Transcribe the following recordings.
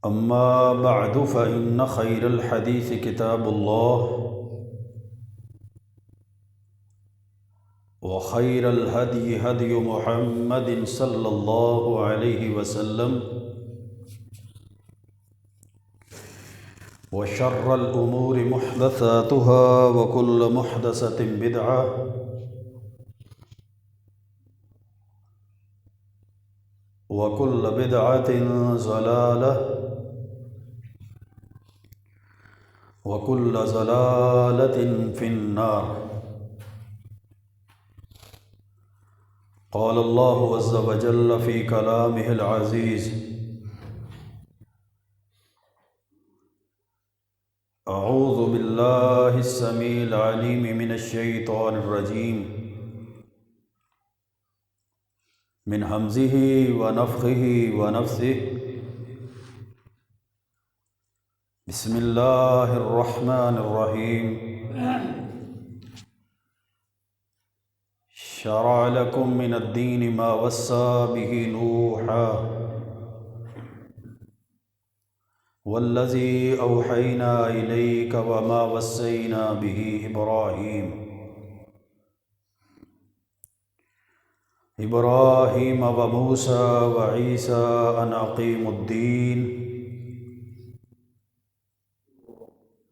أما بعد فإن خير الحديث كتاب الله وخير الهدي هدي محمد صلى الله عليه وسلم وشر الأمور محدثاتها وكل محدثة بدعة وكل بدعة ضلالة وكل ضلالة في النار. قال الله عز وجل في كلامه العزيز: أعوذ بالله السميع العليم من الشيطان الرجيم من همزه ونفخه ونفثه. بسم الله الرحمن الرحيم. شرع لكم من الدين ما وصى به نوحا والذي أوحينا إليك وما وصينا به إبراهيم وموسى وعيسى أن أقيموا الدين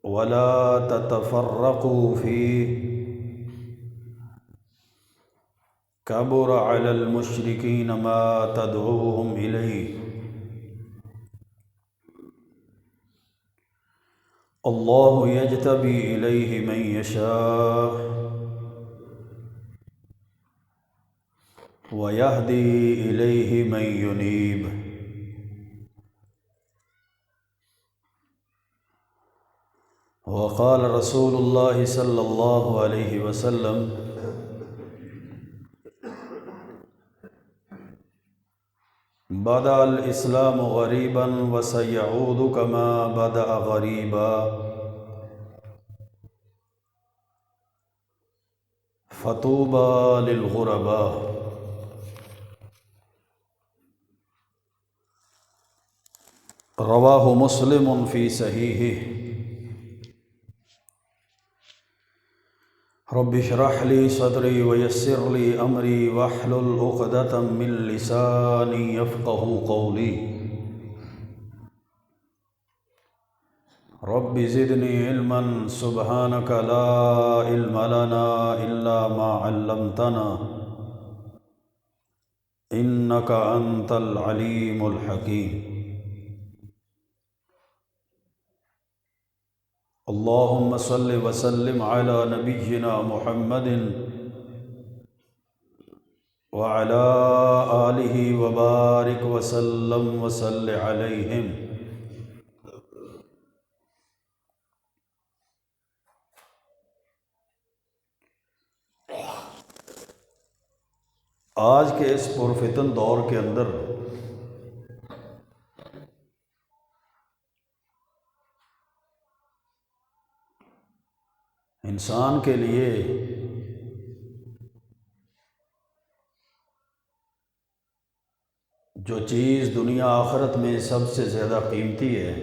ولا تتفرقوا فيه كبر على المشركين ما تدعوهم إليه الله يجتبي إليه من يشاء ويهدي إليه من ينيب. وقال رسول الله صلى الله عليه وسلم: بدأ الإسلام غريبا وسيعود كما بدأ غريبا فطوبى للغرباء. رواه مسلم في صحيحه. رب اشرح لي صدري ويسر لي أمري واحلل عقدة من لساني يفقه قولي. رب زدني علما سبحانك لا علم لنا إلا ما علمتنا إنك أنت العليم الحكيم. اللهم صل وسلم على نبينا محمد وعلى آله وبارك وسلم وصل عليهم. آج کے اس پرفتن دور کے اندر انسان کے لیے جو چیز دنیا آخرت میں سب سے زیادہ قیمتی ہے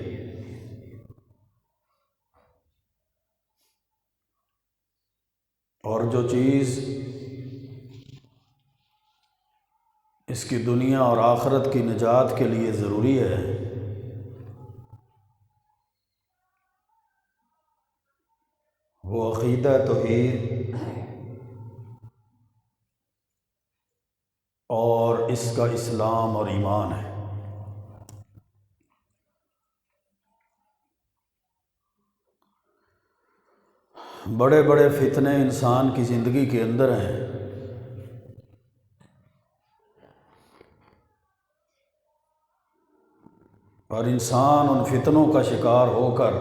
اور جو چیز اس کی دنیا اور آخرت کی نجات کے لیے ضروری ہے، وہ عقیدہ توحید اور اس کا اسلام اور ایمان ہے۔ بڑے بڑے فتنے انسان کی زندگی کے اندر ہیں، اور انسان ان فتنوں کا شکار ہو کر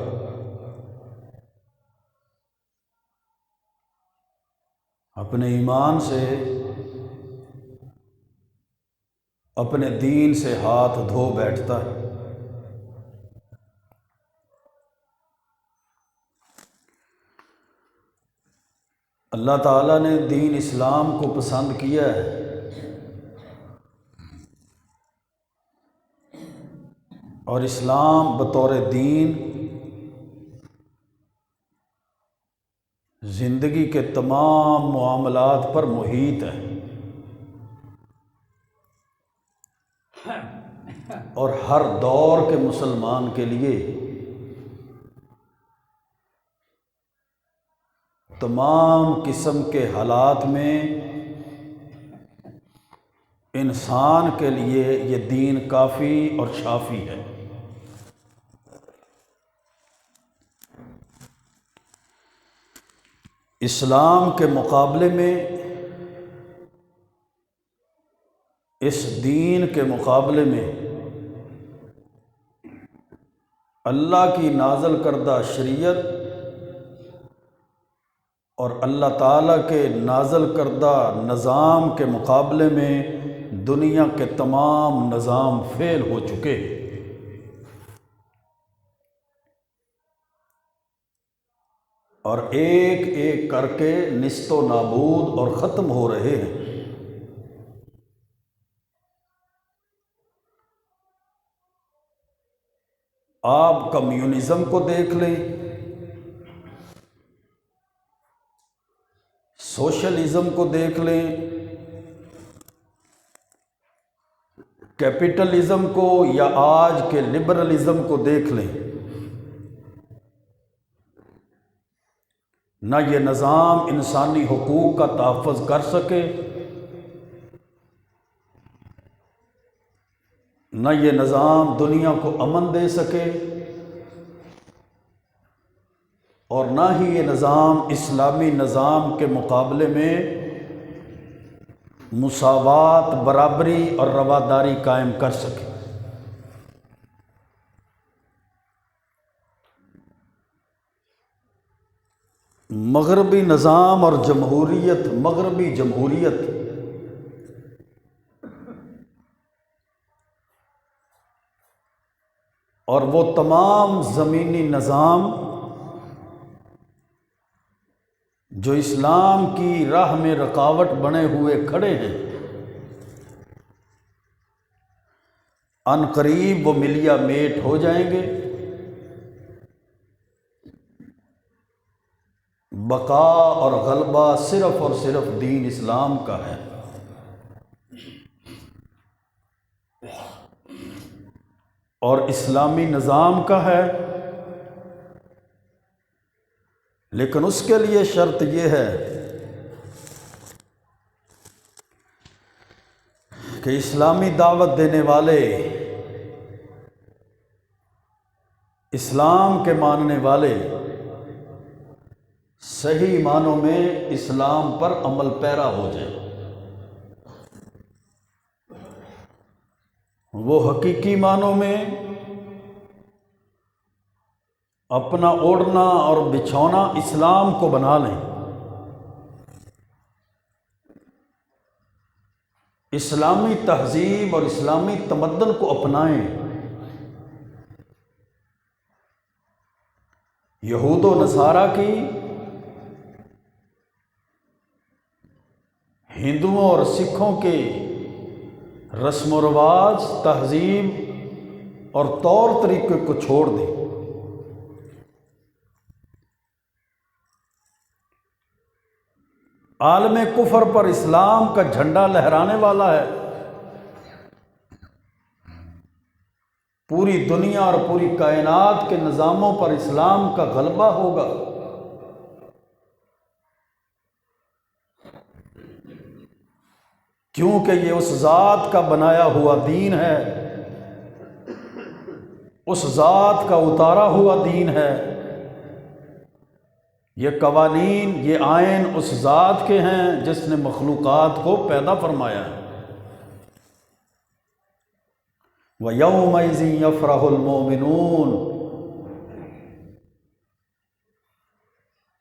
اپنے ایمان سے، اپنے دین سے ہاتھ دھو بیٹھتا ہے۔ اللہ تعالیٰ نے دین اسلام کو پسند کیا ہے، اور اسلام بطور دین زندگی کے تمام معاملات پر محیط ہے، اور ہر دور کے مسلمان کے لیے تمام قسم کے حالات میں انسان کے لیے یہ دین کافی اور شافی ہے۔ اسلام کے مقابلے میں، اس دین کے مقابلے میں اللہ کی نازل کردہ شریعت اور اللہ تعالیٰ کے نازل کردہ نظام کے مقابلے میں دنیا کے تمام نظام فیل ہو چکے، اور ایک ایک کر کے نیست و نابود اور ختم ہو رہے ہیں۔ آپ کمیونزم کو دیکھ لیں، سوشلزم کو دیکھ لیں، کیپٹلزم کو یا آج کے لبرلزم کو دیکھ لیں، نہ یہ نظام انسانی حقوق کا تحفظ کر سکے، نہ یہ نظام دنیا کو امن دے سکے، اور نہ ہی یہ نظام اسلامی نظام کے مقابلے میں مساوات، برابری اور رواداری قائم کر سکے۔ مغربی نظام اور جمہوریت، مغربی جمہوریت اور وہ تمام زمینی نظام جو اسلام کی راہ میں رکاوٹ بنے ہوئے کھڑے ہیں، ان قریب وہ ملیا میٹ ہو جائیں گے۔ بقا اور غلبہ صرف اور صرف دین اسلام کا ہے۔ اور اسلامی نظام کا ہے، لیکن اس کے لیے شرط یہ ہے کہ اسلامی دعوت دینے والے، اسلام کے ماننے والے صحیح معنوں میں اسلام پر عمل پیرا ہو جائے، وہ حقیقی معنوں میں اپنا اوڑھنا اور بچھونا اسلام کو بنا لیں، اسلامی تہذیب اور اسلامی تمدن کو اپنائیں۔ یہود و نصارہ کی، ہندوؤں اور سکھوں کے رسم و رواج، تہذیب اور طور طریقے کو چھوڑ دیں۔ عالم کفر پر اسلام کا جھنڈا لہرانے والا ہے، پوری دنیا اور پوری کائنات کے نظاموں پر اسلام کا غلبہ ہوگا۔ کیونکہ یہ اس ذات کا بنایا ہوا دین ہے، اس ذات کا اتارا ہوا دین ہے۔ یہ قوانین، یہ آئین اس ذات کے ہیں جس نے مخلوقات کو پیدا فرمایا ہے۔ وَيَوْمَئِذٍ يَفْرَحُ الْمُؤْمِنُونَ،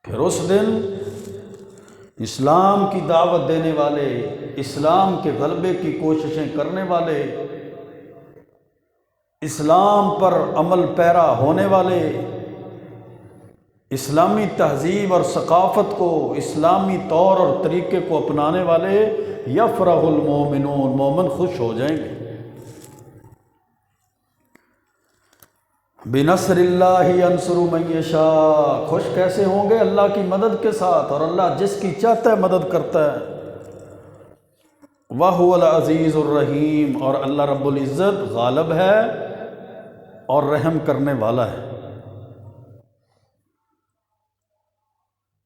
پھر اس دن اسلام کی دعوت دینے والے، اسلام کے غلبے کی کوششیں کرنے والے، اسلام پر عمل پیرا ہونے والے، اسلامی تہذیب اور ثقافت کو، اسلامی طور اور طریقے کو اپنانے والے، یفرح المومنون، مومن خوش ہو جائیں گے۔ بنصر اللہ ینصر من یشاء، خوش کیسے ہوں گے اللہ کی مدد کے ساتھ، اور اللہ جس کی چاہتا ہے مدد کرتا ہے۔ وَهُوَ الْعَزِيزُ الرَّحِيمُ، اور اللہ رب العزت غالب ہے اور رحم کرنے والا ہے۔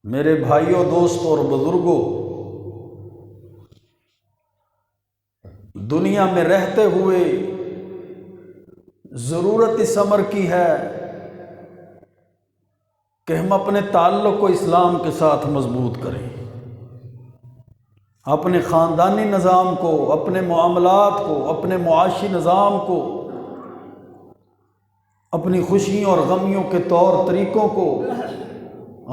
میرے بھائیوں، دوستوں اور بزرگوں، دنیا میں رہتے ہوئے ضرورت اس امر کی ہے کہ ہم اپنے تعلق کو اسلام کے ساتھ مضبوط کریں، اپنے خاندانی نظام کو، اپنے معاملات کو، اپنے معاشی نظام کو، اپنی خوشیوں اور غمیوں کے طور طریقوں کو،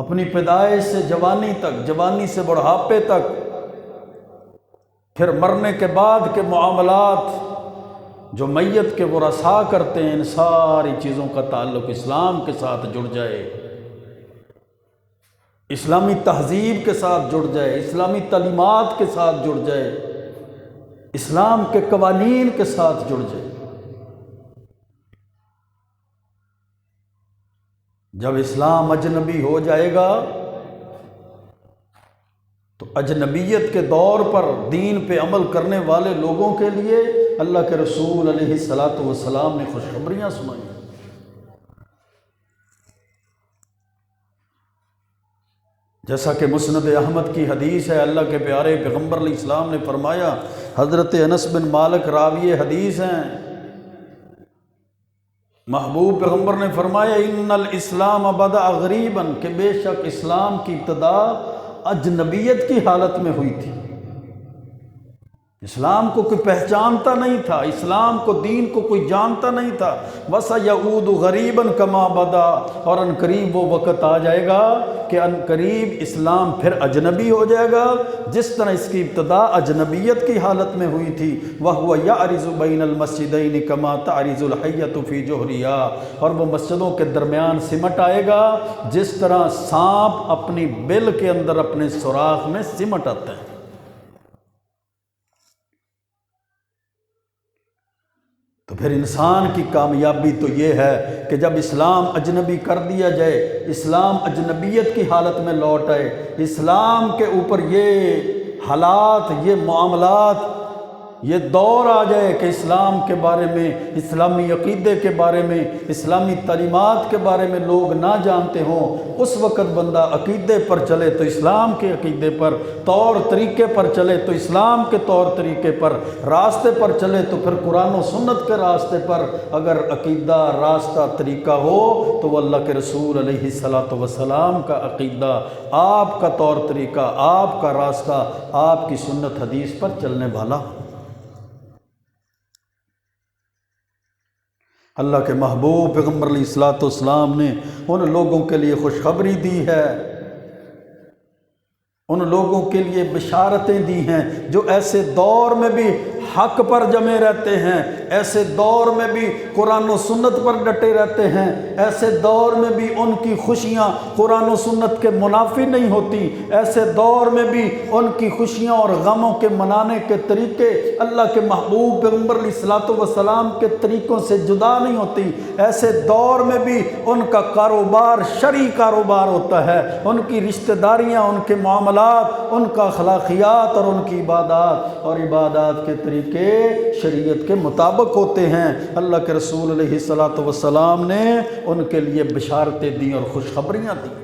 اپنی پیدائش سے جوانی تک، جوانی سے بڑھاپے تک، پھر مرنے کے بعد کے معاملات جو میت کے ورثاء کرتے ہیں، ان ساری چیزوں کا تعلق اسلام کے ساتھ جڑ جائے، اسلامی تہذیب کے ساتھ جڑ جائے، اسلامی تعلیمات کے ساتھ جڑ جائے، اسلام کے قوانین کے ساتھ جڑ جائے۔ جب اسلام اجنبی ہو جائے گا تو اجنبیت کے دور پر دین پہ عمل کرنے والے لوگوں کے لیے اللہ کے رسول علیہ الصلاۃ والسلام نے خوشخبریاں سنائی۔ جیسا کہ مسند احمد کی حدیث ہے، اللہ کے پیارے پیغمبر علیہ السلام نے فرمایا، حضرت انس بن مالک راوی حدیث ہیں، محبوب پیغمبر نے فرمایا، ان الاسلام بدأ غریبا، کہ بے شک اسلام کی ابتدا اجنبیت کی حالت میں ہوئی تھی۔ اسلام کو کوئی پہچانتا نہیں تھا، اسلام کو، دین کو کوئی جانتا نہیں تھا۔ وَسَيَعُودُ غَرِيبًا كَمَا بَدَا، اور ان قریب وہ وقت آ جائے گا کہ ان قریب اسلام پھر اجنبی ہو جائے گا، جس طرح اس کی ابتدا اجنبیت کی حالت میں ہوئی تھی۔ وَهُوَ يَعْرِضُ بَيْنَ الْمَسْجِدَيْنِ كَمَا تَعْرِضُ الْحَيَّةُ فِي جُحْرِهَا، اور وہ مسجدوں کے درمیان سمٹ آئے گا جس طرح سانپ اپنی بل کے اندر اپنے سوراخ میں سمٹ آتا ہے۔ تو پھر انسان کی کامیابی تو یہ ہے کہ جب اسلام اجنبی کر دیا جائے، اسلام اجنبیت کی حالت میں لوٹ آئے، اسلام کے اوپر یہ حالات، یہ معاملات، یہ دور آ جائے کہ اسلام کے بارے میں، اسلامی عقیدے کے بارے میں، اسلامی تعلیمات کے بارے میں لوگ نہ جانتے ہوں، اس وقت بندہ عقیدے پر چلے تو اسلام کے عقیدے پر، طور طریقے پر چلے تو اسلام کے طور طریقے پر، راستے پر چلے تو پھر قرآن و سنت کے راستے پر۔ اگر عقیدہ، راستہ، طریقہ ہو تو وہ اللہ کے رسول علیہ الصلاۃ والسلام کا عقیدہ، آپ کا طور طریقہ، آپ کا راستہ، آپ کی سنت حدیث پر چلنے والا۔ اللہ کے محبوب پیغمبر علیہ الصلاۃ والسلام نے ان لوگوں کے لیے خوشخبری دی ہے، ان لوگوں کے لیے بشارتیں دی ہیں جو ایسے دور میں بھی حق پر جمے رہتے ہیں، ایسے دور میں بھی قرآن و سنت پر ڈٹے رہتے ہیں، ایسے دور میں بھی ان کی خوشیاں قرآن و سنت کے منافی نہیں ہوتی، ایسے دور میں بھی ان کی خوشیاں اور غموں کے منانے کے طریقے اللہ کے محبوب پیغمبر علیہ الصلاۃ والسلام کے طریقوں سے جدا نہیں ہوتی، ایسے دور میں بھی ان کا کاروبار شرعی کاروبار ہوتا ہے، ان کی رشتہ داریاں، ان کے معاملات، ان کا اخلاقیات اور ان کی عبادات اور عبادات کے طریقے شریعت کے مطابق ہوتے ہیں۔ اللہ کے رسول علیہ الصلاۃ والسلام نے ان کے لیے بشارتیں دیں اور خوشخبریاں دیں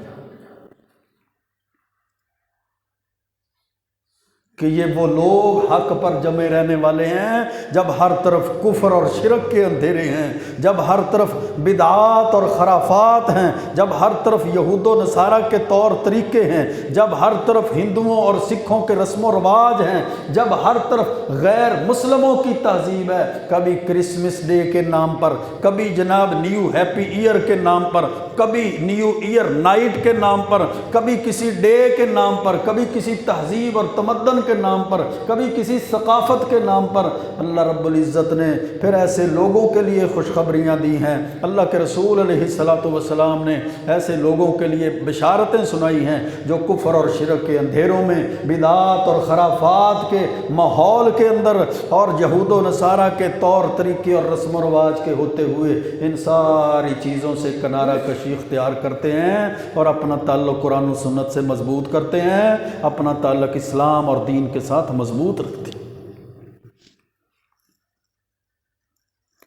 کہ یہ وہ لوگ حق پر جمے رہنے والے ہیں جب ہر طرف کفر اور شرک کے اندھیرے ہیں، جب ہر طرف بدعات اور خرافات ہیں، جب ہر طرف یہود و نصارہ کے طور طریقے ہیں، جب ہر طرف ہندوؤں اور سکھوں کے رسم و رواج ہیں، جب ہر طرف غیر مسلموں کی تہذیب ہے، کبھی کرسمس ڈے کے نام پر، کبھی جناب نیو ہیپی ایئر کے نام پر، کبھی نیو ایئر نائٹ کے نام پر، کبھی کسی ڈے کے نام پر، کبھی کسی تہذیب اور تمدن کے نام پر، کبھی کسی ثقافت کے نام پر اللہ رب العزت نے پھر ایسے لوگوں کے لیے خوشخبریاں دی ہیں۔ اللہ کے رسول علیہ السلام نے ایسے لوگوں کے لیے بشارتیں سنائی ہیں جو کفر اور شرک کے اندھیروں میں، بدعات اور خرافات کے ماحول کے اندر اور یہود و نصارہ کے طور طریقے اور رسم و رواج کے ہوتے ہوئے ان ساری چیزوں سے کنارہ کشی اختیار کرتے ہیں اور اپنا تعلق قرآن و سنت سے مضبوط کرتے ہیں، اپنا تعلق اسلام اور دین کے ساتھ مضبوط رکھتے ہیں۔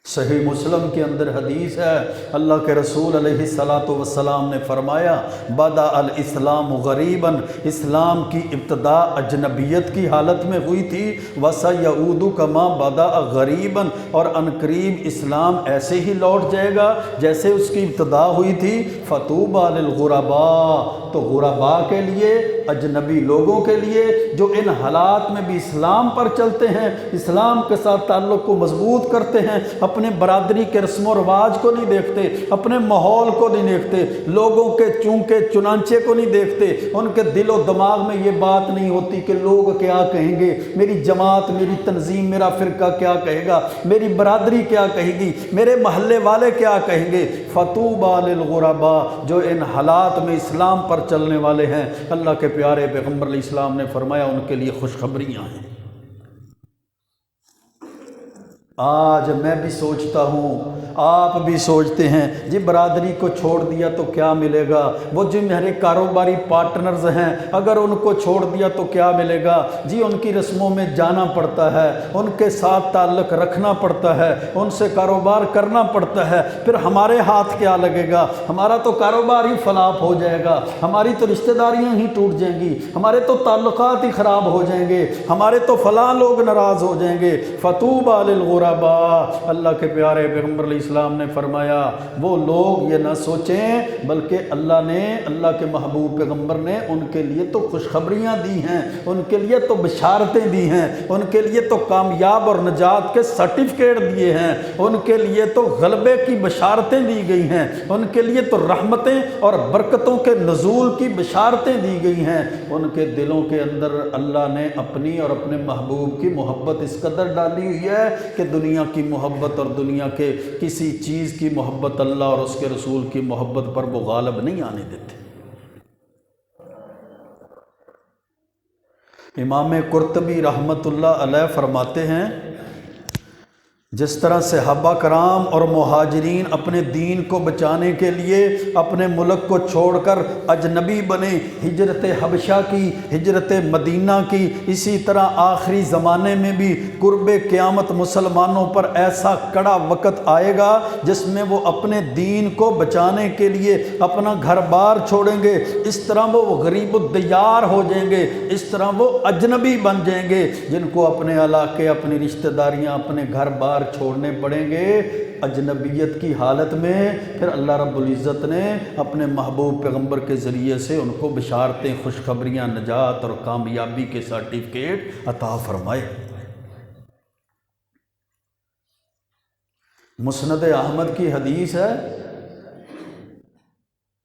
صحیح مسلم کے اندر حدیث ہے، اللہ کے رسول علیہ السلام نے فرمایا بدأ الاسلام غریباً، اسلام کی ابتدا اجنبیت کی حالت میں ہوئی تھی، وسیعود کما بدأ غریباً، اور عنقریب اسلام ایسے ہی لوٹ جائے گا جیسے اس کی ابتدا ہوئی تھی، فطوبی للغرباء، تو غرباء کے لیے، اجنبی لوگوں کے لیے جو ان حالات میں بھی اسلام پر چلتے ہیں، اسلام کے ساتھ تعلق کو مضبوط کرتے ہیں، اپنے برادری کے رسم و رواج کو نہیں دیکھتے، اپنے ماحول کو نہیں دیکھتے، لوگوں کے چونکے چنانچے کو نہیں دیکھتے، ان کے دل و دماغ میں یہ بات نہیں ہوتی کہ لوگ کیا کہیں گے، میری جماعت، میری تنظیم، میرا فرقہ کیا کہے گا، میری برادری کیا کہے گی، میرے محلے والے کیا کہیں گے۔ فطوبی للغرباء، جو ان حالات میں اسلام پر چلنے والے ہیں، اللہ کے پیارے پیغمبر علیہ السلام نے فرمایا ان کے لیے خوشخبریاں ہیں۔ آج میں بھی سوچتا ہوں، آپ بھی سوچتے ہیں، جی برادری کو چھوڑ دیا تو کیا ملے گا، وہ جو میرے کاروباری پارٹنرز ہیں اگر ان کو چھوڑ دیا تو کیا ملے گا، جی ان کی رسموں میں جانا پڑتا ہے، ان کے ساتھ تعلق رکھنا پڑتا ہے، ان سے کاروبار کرنا پڑتا ہے، پھر ہمارے ہاتھ کیا لگے گا، ہمارا تو کاروبار ہی فلاپ ہو جائے گا، ہماری تو رشتہ داریاں ہی ٹوٹ جائیں گی، ہمارے تو تعلقات ہی خراب ہو جائیں گے، ہمارے تو فلاں لوگ ناراض ہو جائیں گے۔ فطوبی للغرباء، اللہ کے پیارے پیغمبر علیہ السلام نے فرمایا وہ لوگ یہ نہ سوچیں، بلکہ اللہ کے محبوب پیغمبر نے ان کے لیے تو خوشخبریاں دی ہیں، ان کے لیے تو بشارتیں دی ہیں، ان کے لیے تو کامیاب اور نجات کے سرٹیفکیٹ دیے ہیں، ان کے لیے تو غلبے کی بشارتیں دی گئی ہیں، ان کے لیے تو رحمتیں اور برکتوں کے نزول کی بشارتیں دی گئی ہیں۔ ان کے دلوں کے اندر اللہ نے اپنی اور اپنے محبوب کی محبت اس قدر ڈالی ہوئی ہے کہ دنیا کی محبت اور دنیا کے کسی چیز کی محبت اللہ اور اس کے رسول کی محبت پر وہ غالب نہیں آنے دیتے۔ امام قرطبی رحمۃ اللہ علیہ فرماتے ہیں جس طرح صحابہ کرام اور مہاجرین اپنے دین کو بچانے کے لیے اپنے ملک کو چھوڑ کر اجنبی بنے، ہجرت حبشہ کی، ہجرت مدینہ کی، اسی طرح آخری زمانے میں بھی قرب قیامت مسلمانوں پر ایسا کڑا وقت آئے گا جس میں وہ اپنے دین کو بچانے کے لیے اپنا گھر بار چھوڑیں گے، اس طرح وہ غریب الدیار ہو جائیں گے، اس طرح وہ اجنبی بن جائیں گے، جن کو اپنے علاقے، اپنی رشتہ داریاں، اپنے گھر بار چھوڑنے پڑیں گے اجنبیت کی حالت میں۔ پھر اللہ رب العزت نے اپنے محبوب پیغمبر کے ذریعے سے ان کو بشارتیں، خوشخبریاں، نجات اور کامیابی کے سرٹیفکیٹ عطا فرمائے۔ مسند احمد کی حدیث ہے،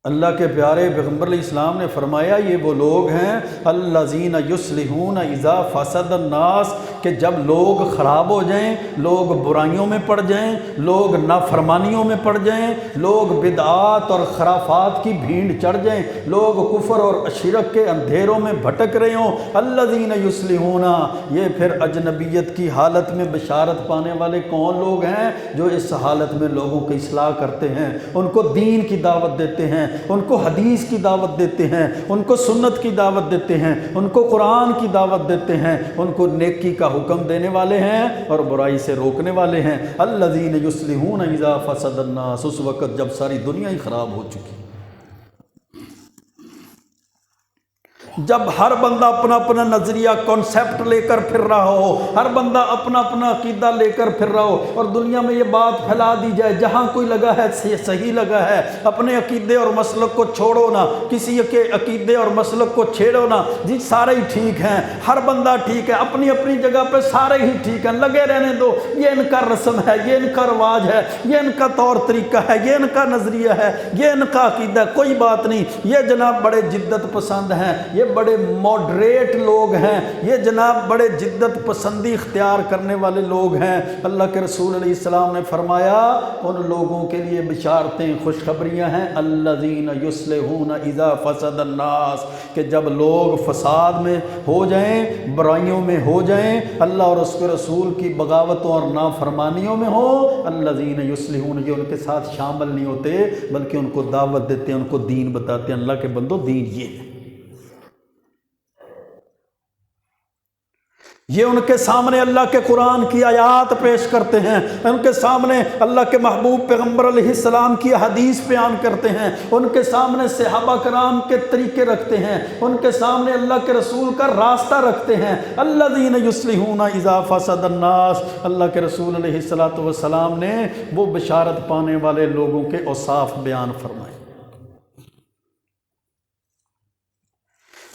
اللہ کے پیارے پیغمبر علیہ السلام نے فرمایا یہ وہ لوگ ہیں الذین یصلحون اذا فسد الناس، کہ جب لوگ خراب ہو جائیں، لوگ برائیوں میں پڑ جائیں، لوگ نافرمانیوں میں پڑ جائیں، لوگ بدعات اور خرافات کی بھیڑ چڑھ جائیں، لوگ کفر اور شرک کے اندھیروں میں بھٹک رہے ہوں، الذین یصلحون، یہ پھر اجنبیت کی حالت میں بشارت پانے والے کون لوگ ہیں؟ جو اس حالت میں لوگوں کی اصلاح کرتے ہیں، ان کو دین کی دعوت دیتے ہیں، ان کو حدیث کی دعوت دیتے ہیں، ان کو سنت کی دعوت دیتے ہیں، ان کو قرآن کی دعوت دیتے ہیں، ان کو نیکی کا حکم دینے والے ہیں اور برائی سے روکنے والے ہیں۔ الذین یصلحون اذا فسد الناس، اس وقت جب ساری دنیا ہی خراب ہو چکی، جب ہر بندہ اپنا اپنا نظریہ کانسیپٹ لے کر پھر رہا ہو، ہر بندہ اپنا اپنا عقیدہ لے کر پھر رہا ہو، اور دنیا میں یہ بات پھیلا دی جائے جہاں کوئی لگا ہے صحیح لگا ہے، اپنے عقیدے اور مسلک کو چھوڑو نہ، کسی کے عقیدے اور مسلک کو چھیڑو نہ، جی سارے ہی ٹھیک ہیں، ہر بندہ ٹھیک ہے، اپنی اپنی جگہ پہ سارے ہی ٹھیک ہیں، لگے رہنے دو، یہ ان کا رسم ہے، یہ ان کا رواج ہے، یہ ان کا طور طریقہ ہے، یہ ان کا نظریہ ہے، یہ ان کا عقیدہ، کوئی بات نہیں، یہ جناب بڑے جدت پسند ہیں، یہ یہ بڑے ماڈریٹ لوگ ہیں، یہ جناب بڑے جدت پسندی اختیار کرنے والے لوگ ہیں۔ اللہ کے رسول علیہ السلام نے فرمایا ان لوگوں کے لیے بشارتیں، خوشخبریاں ہیں، الذین یصلحون اذا فسد الناس، کہ جب لوگ فساد میں ہو جائیں، برائیوں میں ہو جائیں، اللہ اور اس کے رسول کی بغاوتوں اور نافرمانیوں میں ہوں، الذین یصلحون، یہ ان کے ساتھ شامل نہیں ہوتے بلکہ ان کو دعوت دیتے ہیں، ان کو دین بتاتے ہیں۔ اللہ کے بندو دین یہ ہے، یہ ان کے سامنے اللہ کے قرآن کی آیات پیش کرتے ہیں، ان کے سامنے اللہ کے محبوب پیغمبر علیہ السلام کی حدیث بیان کرتے ہیں، ان کے سامنے صحابہ کرام کے طریقے رکھتے ہیں، ان کے سامنے اللہ کے رسول کا راستہ رکھتے ہیں۔ الذین یصلحون اذا فسد الناس، اللہ کے رسول علیہ السلام نے وہ بشارت پانے والے لوگوں کے اوصاف بیان فرمائے۔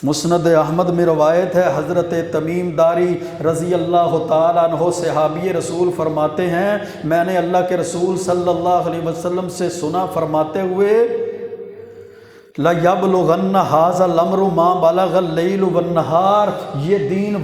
مسند احمد میں روایت ہے، حضرت تمیم داری رضی اللہ تعالیٰ عنہ صحابی رسول فرماتے ہیں، میں نے اللہ کے رسول صلی اللہ علیہ وسلم سے سنا فرماتے ہوئے، لَيَبْلُغَنَّ هَذَا الْأَمْرُ مَا بَلَغَ اللَّيْلُ وَالنَّهَارُ، یہ دین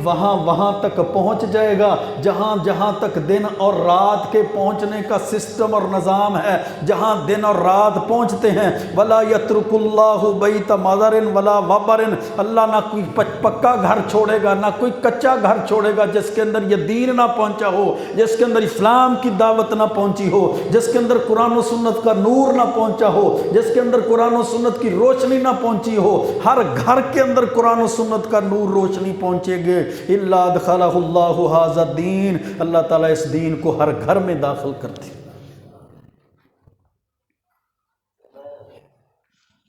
وہاں تک پہنچ جائے گا جہاں تک دن اور رات کے پہنچنے کا سسٹم اور نظام ہے، جہاں دن اور رات پہنچتے ہیں۔ وَلَا يَتْرُكُ اللَّهُ بَيْتَ مَدَرٍ وَلَا وَبَرٍ، اللہ نہ کوئی پکا گھر چھوڑے گا نہ کوئی کچا گھر چھوڑے گا جس کے اندر یہ دین نہ پہنچا ہو، جس کے اندر اسلام کی دعوت نہ پہنچی ہو، جس کے اندر قرآن و سنت کا نور نہ پہنچا ہو، جس کے اندر قرآن و سنت کی روشنی نہ پہنچی ہو۔ ہر گھر کے اندر قرآن و سنت کا نور روشنی پہنچے گے، الا ادخلہ اللہ ھذا الدین، اللہ تعالیٰ اس دین کو ہر گھر میں داخل کرتے۔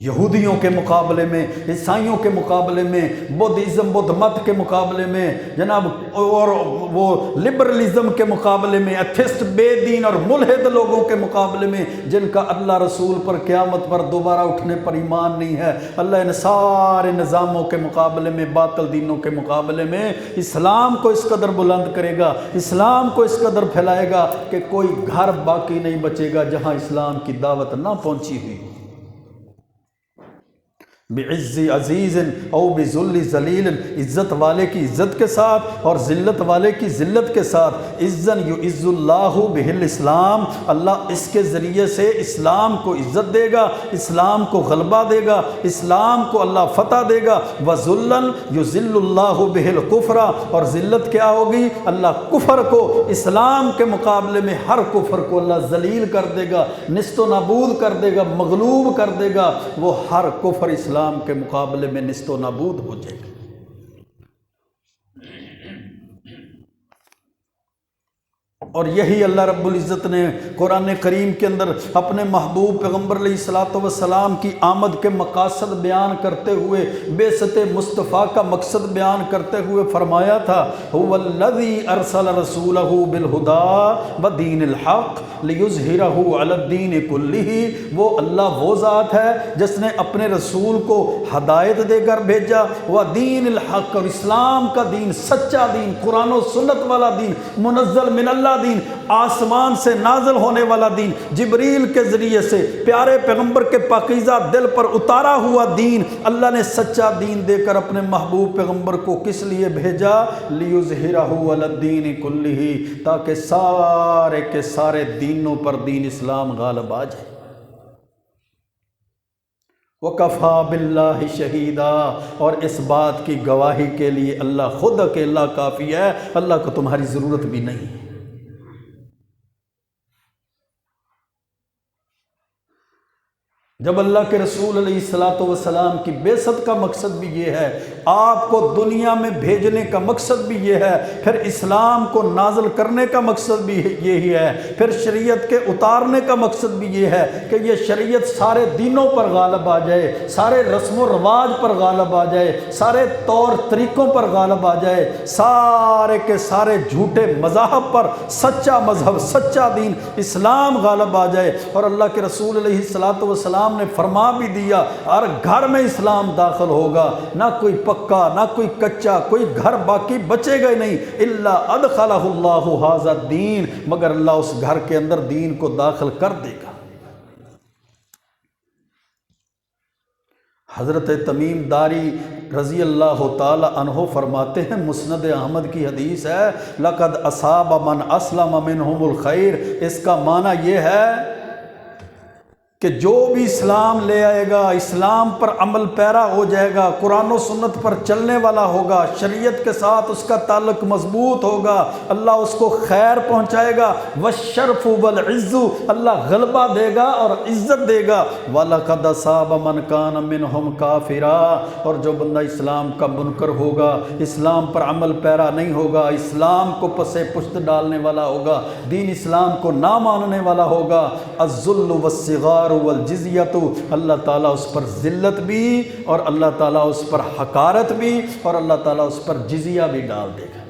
یہودیوں کے مقابلے میں، عیسائیوں کے مقابلے میں، بدھزم بدھ مت کے مقابلے میں جناب، اور وہ لبرلزم کے مقابلے میں، ایتھسٹ بے دین اور ملحد لوگوں کے مقابلے میں جن کا اللہ رسول پر قیامت پر دوبارہ اٹھنے پر ایمان نہیں ہے، اللہ ان سارے نظاموں کے مقابلے میں، باطل دینوں کے مقابلے میں اسلام کو اس قدر بلند کرے گا، اسلام کو اس قدر پھیلائے گا کہ کوئی گھر باقی نہیں بچے گا جہاں اسلام کی دعوت نہ پہنچی ہوئی۔ بعز عزیز او بذل ذلیل، عزت والے کی عزت کے ساتھ اور ذلت والے کی ذلت کے ساتھ، عزن یعز اللہ بہ الاسلام، اللہ اس کے ذریعے سے اسلام کو عزت دے گا، اسلام کو غلبہ دے گا، اسلام کو اللہ فتح دے گا، وذلن یذل اللہ بہ الکفر، اور ذلت کیا ہوگی؟ اللہ کفر کو اسلام کے مقابلے میں ہر کفر کو اللہ ذلیل کر دے گا، نیست و نابود کر دے گا، مغلوب کر دے گا، وہ ہر کفر اسلام کے مقابلے میں نیست و نابود ہو جائے گا۔ اور یہی اللہ رب العزت نے قرآن کریم کے اندر اپنے محبوب پیغمبر علیہ السلام کی آمد کے مقاصد بیان کرتے ہوئے، بعثت مصطفیٰ کا مقصد بیان کرتے ہوئے فرمایا تھا، هو الذی ارسل رسولہ بالہدی ودین الحق لیظہرہ علی الدین کلہ، وہ اللہ وہ ذات ہے جس نے اپنے رسول کو ہدایت دے کر بھیجا، ودین الحق، اور اسلام کا دین، سچا دین، قرآن و سنت والا دین، منزل من اللہ دین، آسمان سے نازل ہونے والا دین، جبریل کے ذریعے سے پیارے پیغمبر کے پاکیزہ دل پر اتارا ہوا دین، اللہ نے سچا دین دے کر اپنے محبوب پیغمبر کو کس لیے بھیجا؟ لیظہرہ علی الدین کلہ، تاکہ سارے کے سارے دینوں پر دین اسلام غالب آ جائے۔ وَكَفَى بِاللَّهِ شَهِيدًا، اور اس بات کی گواہی کے لیے اللہ خود اکیلا کافی ہے، اللہ کو تمہاری ضرورت بھی نہیں ہے۔ جب اللہ کے رسول علیہ السلام کی بعثت کا مقصد بھی یہ ہے، آپ کو دنیا میں بھیجنے کا مقصد بھی یہ ہے، پھر اسلام کو نازل کرنے کا مقصد بھی یہی ہے، پھر شریعت کے اتارنے کا مقصد بھی یہ ہے کہ یہ شریعت سارے دینوں پر غالب آ جائے، سارے رسم و رواج پر غالب آ جائے، سارے طور طریقوں پر غالب آ جائے، سارے کے سارے جھوٹے مذاہب پر سچا مذہب، سچا دین اسلام غالب آ جائے۔ اور اللہ کے رسول علیہ السلام نے فرما بھی دیا، ہر گھر میں اسلام داخل ہوگا، نہ کوئی پکا نہ کوئی کچا، کوئی گھر باقی بچے گا ہی نہیں، الا ادخلہ اللہ ھذا الدین، مگر اللہ اس گھر کے اندر دین کو داخل کر دے گا۔ حضرت تمیم داری رضی اللہ تعالی عنہ فرماتے ہیں، مسند احمد کی حدیث ہے، لقد اصاب من اسلم منہم الخیر، اس کا معنی یہ ہے کہ جو بھی اسلام لے آئے گا، اسلام پر عمل پیرا ہو جائے گا، قرآن و سنت پر چلنے والا ہوگا، شریعت کے ساتھ اس کا تعلق مضبوط ہوگا، اللہ اس کو خیر پہنچائے گا، والشرف والعز، اللہ غلبہ دے گا اور عزت دے گا، وَلَقَدْ أَصَابَ مَنْ كَانَ مِنْهُمْ كَافِرًا، اور جو بندہ اسلام کا منکر ہوگا، اسلام پر عمل پیرا نہیں ہوگا، اسلام کو پسے پشت ڈالنے والا ہوگا، دین اسلام کو نہ ماننے والا ہوگا، الذل والصغار والجزیت، اللہ تعالیٰ اس پر ذلت بھی اور اللہ تعالیٰ اس پر حقارت بھی اور اللہ تعالیٰ اس پر جزیہ بھی ڈال دے گا۔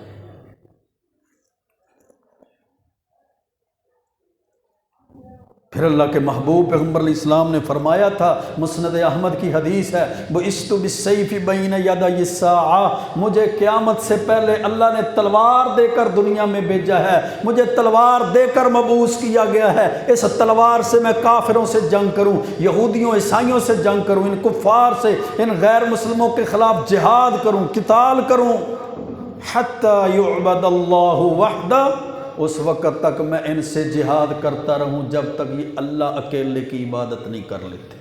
پھر اللہ کے محبوب پیغمبر علیہ السلام نے فرمایا تھا، مسند احمد کی حدیث ہے، بُعِثْتُ بِالسَّيْفِ بَيْنَ يَدَيِ السَّاعَةِ، مجھے قیامت سے پہلے اللہ نے تلوار دے کر دنیا میں بھیجا ہے، مجھے تلوار دے کر مبعوث کیا گیا ہے، اس تلوار سے میں کافروں سے جنگ کروں، یہودیوں عیسائیوں سے جنگ کروں، ان کفار سے، ان غیر مسلموں کے خلاف جہاد کروں، قتال کروں، حَتَّى يُعْبَدَ اللَّهُ وَحْدَهُ، اس وقت تک میں ان سے جہاد کرتا رہوں جب تک یہ اللہ اکیلے کی عبادت نہیں کر لیتے،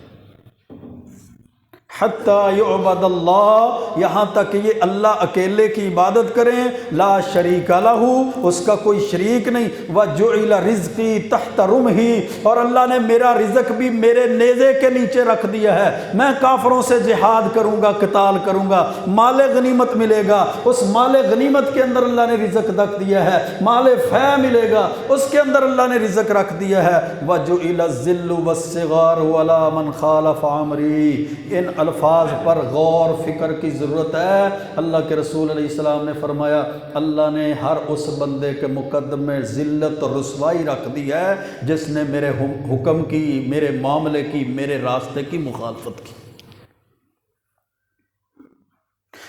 حتیٰ یعبد اللہ، یہاں تک کہ یہ اللہ اکیلے کی عبادت کریں، لا شریک لہ، اس کا کوئی شریک نہیں، وجعل رزقی تحت رمحی، اور اللہ نے میرا رزق بھی میرے نیزے کے نیچے رکھ دیا ہے، میں کافروں سے جہاد کروں گا، قتال کروں گا، مال غنیمت ملے گا، اس مال غنیمت کے اندر اللہ نے رزق رکھ دیا ہے، مال فے ملے گا، اس کے اندر اللہ نے رزق رکھ دیا ہے، وجعل الذل والصغار ولا من خالف امری، ان الفاظ پر غور فکر کی ضرورت ہے۔ اللہ کے رسول علیہ السلام نے فرمایا، اللہ نے ہر اس بندے کے مقدم میں ذلت اور رسوائی رکھ دی ہے جس نے میرے حکم کی، میرے معاملے کی، میرے راستے کی مخالفت کی،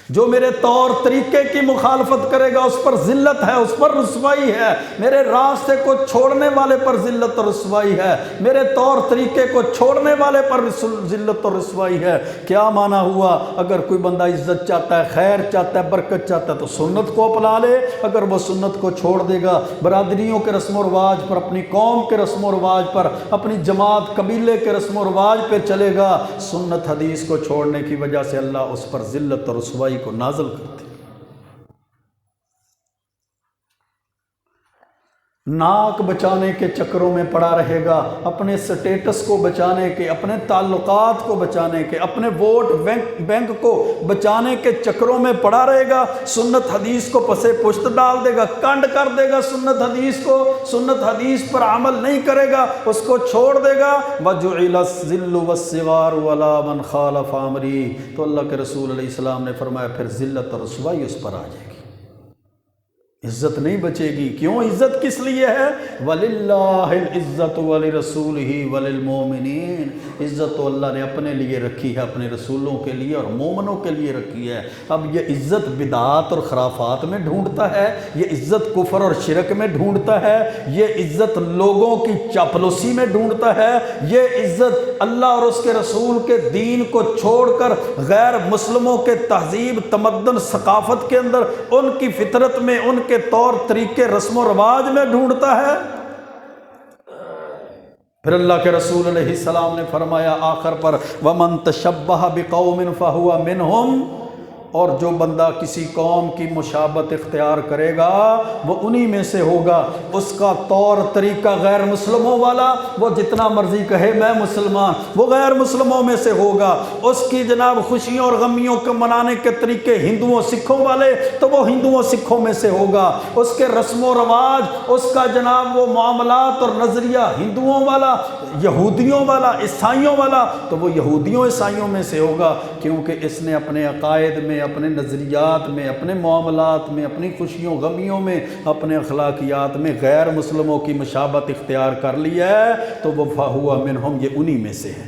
جو میرے طور طریقے کی مخالفت کرے گا اس پر ذلت ہے، اس پر رسوائی ہے، میرے راستے کو چھوڑنے والے پر ذلت اور رسوائی ہے، میرے طور طریقے کو چھوڑنے والے پر ذلت اور رسوائی ہے۔ کیا معنی ہوا؟ اگر کوئی بندہ عزت چاہتا ہے، خیر چاہتا ہے، برکت چاہتا ہے تو سنت کو اپنا لے، اگر وہ سنت کو چھوڑ دے گا، برادریوں کے رسم و رواج پر، اپنی قوم کے رسم و رواج پر، اپنی جماعت قبیلے کے رسم و رواج پہ چلے گا، سنت حدیث کو چھوڑنے کی وجہ سے اللہ اس پر ذلت اور رسوائی کو نازل کرتے۔ ناک بچانے کے چکروں میں پڑا رہے گا، اپنے سٹیٹس کو بچانے کے، اپنے تعلقات کو بچانے کے، اپنے ووٹ بینک کو بچانے کے چکروں میں پڑا رہے گا، سنت حدیث کو پسے پشت ڈال دے گا، کنڈ کر دے گا سنت حدیث کو، سنت حدیث پر عمل نہیں کرے گا، اس کو چھوڑ دے گا، وَجُعِلَ الذِّلُّ وَالصِّغَارُ وَلَا مَنْ خَالَفَ أَمْرِي، تو اللہ کے رسول علیہ السلام نے فرمایا پھر ذلت اور رسوائی اس پر آ جائے گی، عزت نہیں بچے گی۔ کیوں؟ عزت کس لیے ہے؟ وَلِلَّهِ الْعِزَّةُ وَلِرَسُولِهِ وَلِلْمُؤْمِنِينَ، عزت تو اللہ نے اپنے لیے رکھی ہے، اپنے رسولوں کے لیے اور مومنوں کے لیے رکھی ہے۔ اب یہ عزت بدعات اور خرافات میں ڈھونڈتا ہے، یہ عزت کفر اور شرک میں ڈھونڈتا ہے، یہ عزت لوگوں کی چاپلوسی میں ڈھونڈتا ہے، یہ عزت اللہ اور اس کے رسول کے دین کو چھوڑ کر غیر مسلموں کے تہذیب، تمدن، ثقافت کے اندر، ان کی فطرت میں، ان کے طور طریقے، رسم و رواج میں ڈھونڈتا ہے۔ پھر اللہ کے رسول علیہ السلام نے فرمایا آخر پر، وَمَن تَشَبَّهَ بِقَوْمٍ فَهُوَ مِنْهُمْ، اور جو بندہ کسی قوم کی مشابہت اختیار کرے گا وہ انہی میں سے ہوگا، اس کا طور طریقہ غیر مسلموں والا، وہ جتنا مرضی کہے میں مسلمان، وہ غیر مسلموں میں سے ہوگا، اس کی جناب خوشیوں اور غمیوں کو منانے کے طریقے ہندوؤں سکھوں والے تو وہ ہندوؤں سکھوں میں سے ہوگا، اس کے رسم و رواج، اس کا جناب وہ معاملات اور نظریہ ہندوؤں والا، یہودیوں والا، عیسائیوں والا تو وہ یہودیوں عیسائیوں میں سے ہوگا، کیونکہ اس نے اپنے عقائد میں، اپنے نظریات میں، اپنے معاملات میں، اپنی خوشیوں غمیوں میں، اپنے اخلاقیات میں غیر مسلموں کی مشابہت اختیار کر لی ہے تو وہ فَهُوَ مِنْهُمْ، یہ انہی میں سے ہے۔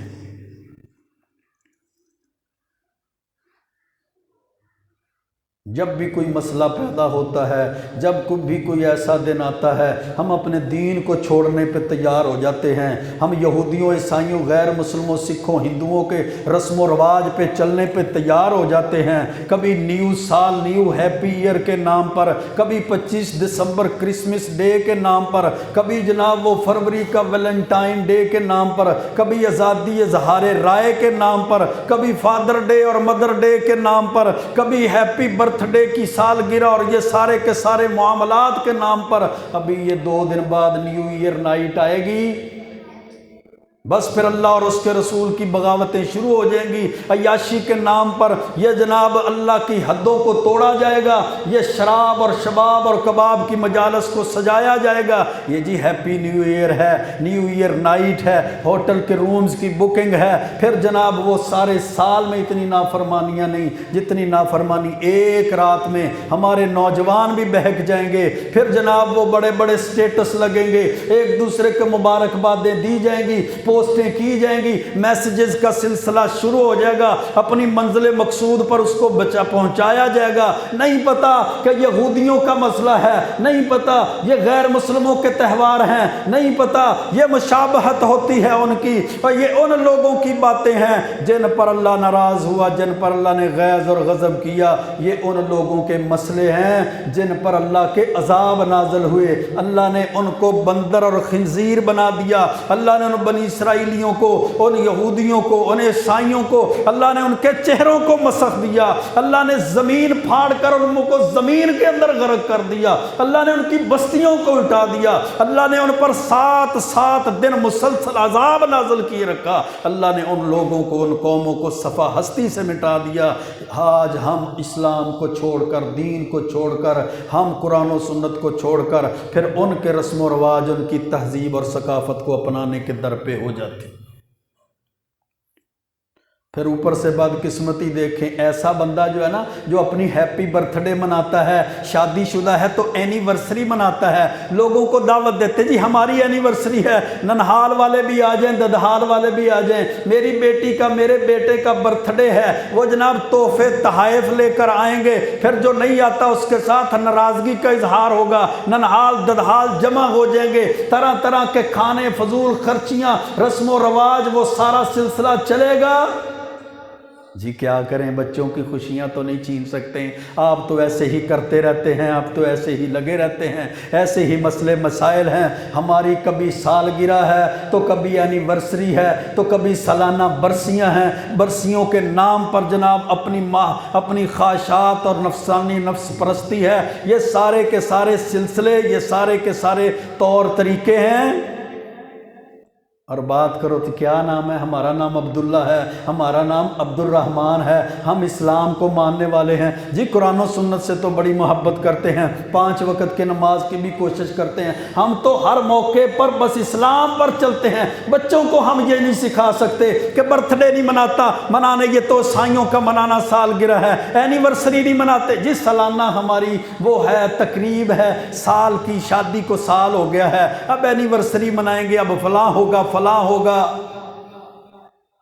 جب بھی کوئی مسئلہ پیدا ہوتا ہے، جب بھی کوئی ایسا دن آتا ہے، ہم اپنے دین کو چھوڑنے پہ تیار ہو جاتے ہیں۔ ہم یہودیوں، عیسائیوں، غیر مسلموں، سکھوں، ہندوؤں کے رسم و رواج پہ چلنے پہ تیار ہو جاتے ہیں۔ کبھی نیو سال، نیو ہیپی ایئر کے نام پر، کبھی 25 دسمبر کرسمس ڈے کے نام پر، کبھی جناب وہ فروری کا ویلنٹائن ڈے کے نام پر، کبھی آزادی اظہار رائے کے نام پر، کبھی فادر ڈے اور مدر ڈے کے نام پر، کبھی ہیپی برتھ ڈے کی سالگرہ اور یہ سارے کے سارے معاملات کے نام پر۔ ابھی یہ 2 دن بعد نیو ایئر نائٹ آئے گی، بس پھر اللہ اور اس کے رسول کی بغاوتیں شروع ہو جائیں گی۔ عیاشی کے نام پر یہ جناب اللہ کی حدوں کو توڑا جائے گا، یہ شراب اور شباب اور کباب کی مجالس کو سجایا جائے گا۔ یہ جی ہیپی نیو ایئر ہے، نیو ایئر نائٹ ہے، ہوٹل کے رومز کی بکنگ ہے۔ پھر جناب وہ سارے سال میں اتنی نافرمانیاں نہیں جتنی نافرمانی ایک رات میں۔ ہمارے نوجوان بھی بہک جائیں گے، پھر جناب وہ بڑے بڑے سٹیٹس لگیں گے، ایک دوسرے کو مبارکبادیں دی جائیں گی، پوسٹیں کی جائیں گی، میسیجز کا سلسلہ شروع ہو جائے گا، اپنی منزل مقصود پر اس کو پہنچایا جائے گا۔ نہیں پتا کہ یہودیوں کا مسئلہ ہے، نہیں پتا یہ غیر مسلموں کے تہوار ہیں، نہیں پتا یہ مشابہت ہوتی ہے ان کی، اور یہ ان لوگوں کی باتیں ہیں جن پر اللہ ناراض ہوا، جن پر اللہ نے غیظ اور غضب کیا۔ یہ ان لوگوں کے مسئلے ہیں جن پر اللہ کے عذاب نازل ہوئے۔ اللہ نے ان کو بندر اور خنزیر بنا دیا۔ اللہ نے ان بنی اسرائیلیوں کو، ان یہودیوں کو، ان عیسائیوں کو اللہ نے ان کے چہروں کو مسخ دیا۔ اللہ نے زمین پھاڑ کر ان کو زمین کے اندر غرق کر دیا۔ اللہ نے ان کی بستیوں کو اٹھا دیا۔ اللہ نے ان پر 7 دن مسلسل عذاب نازل کیے رکھا۔ اللہ نے ان لوگوں کو، ان قوموں کو صفا ہستی سے مٹا دیا۔ آج ہم اسلام کو چھوڑ کر، دین کو چھوڑ کر، ہم قرآن و سنت کو چھوڑ کر پھر ان کے رسم و رواج، ان کی تہذیب اور ثقافت کو اپنانے کے در پہ ہو جاتے۔ پھر اوپر سے بدقسمتی دیکھیں، ایسا بندہ جو ہے نا، جو اپنی ہیپی برتھ ڈے مناتا ہے، شادی شدہ ہے تو اینیورسری مناتا ہے، لوگوں کو دعوت دیتے جی ہماری اینیورسری ہے، ننہال والے بھی آ جائیں، ددہال والے بھی آ جائیں، میری بیٹی کا، میرے بیٹے کا برتھ ڈے ہے، وہ جناب تحفے تحائف لے کر آئیں گے، پھر جو نہیں آتا اس کے ساتھ ناراضگی کا اظہار ہوگا، ننہال ددہال جمع ہو جائیں گے، طرح طرح کے کھانے، فضول خرچیاں، رسم و رواج، وہ سارا سلسلہ چلے گا۔ جی کیا کریں، بچوں کی خوشیاں تو نہیں چھین سکتے، آپ تو ایسے ہی کرتے رہتے ہیں، آپ تو ایسے ہی لگے رہتے ہیں، ایسے ہی مسئلے مسائل ہیں۔ ہماری کبھی سالگرہ ہے تو کبھی اینیورسری ہے تو کبھی سالانہ برسیاں ہیں، برسیوں کے نام پر جناب اپنی خواہشات اور نفسانی نفس پرستی ہے۔ یہ سارے کے سارے سلسلے، یہ سارے کے سارے طور طریقے ہیں۔ اور بات کرو تو کیا نام ہے؟ ہمارا نام عبداللہ ہے، ہمارا نام عبد الرحمن ہے، ہم اسلام کو ماننے والے ہیں جی، قرآن و سنت سے تو بڑی محبت کرتے ہیں، 5 وقت کی نماز کی بھی کوشش کرتے ہیں، ہم تو ہر موقع پر بس اسلام پر چلتے ہیں۔ بچوں کو ہم یہ نہیں سکھا سکتے کہ برتھ ڈے نہیں مناتا، منانے یہ تو عیسائیوں کا منانا سالگرہ ہے، اینیورسری نہیں مناتے جی، سالانہ ہماری وہ ہے تقریب ہے، سال کی شادی کو سال ہو گیا ہے، اب اینیورسری منائیں گے، اب فلاں ہوگا فلاں ہوگا۔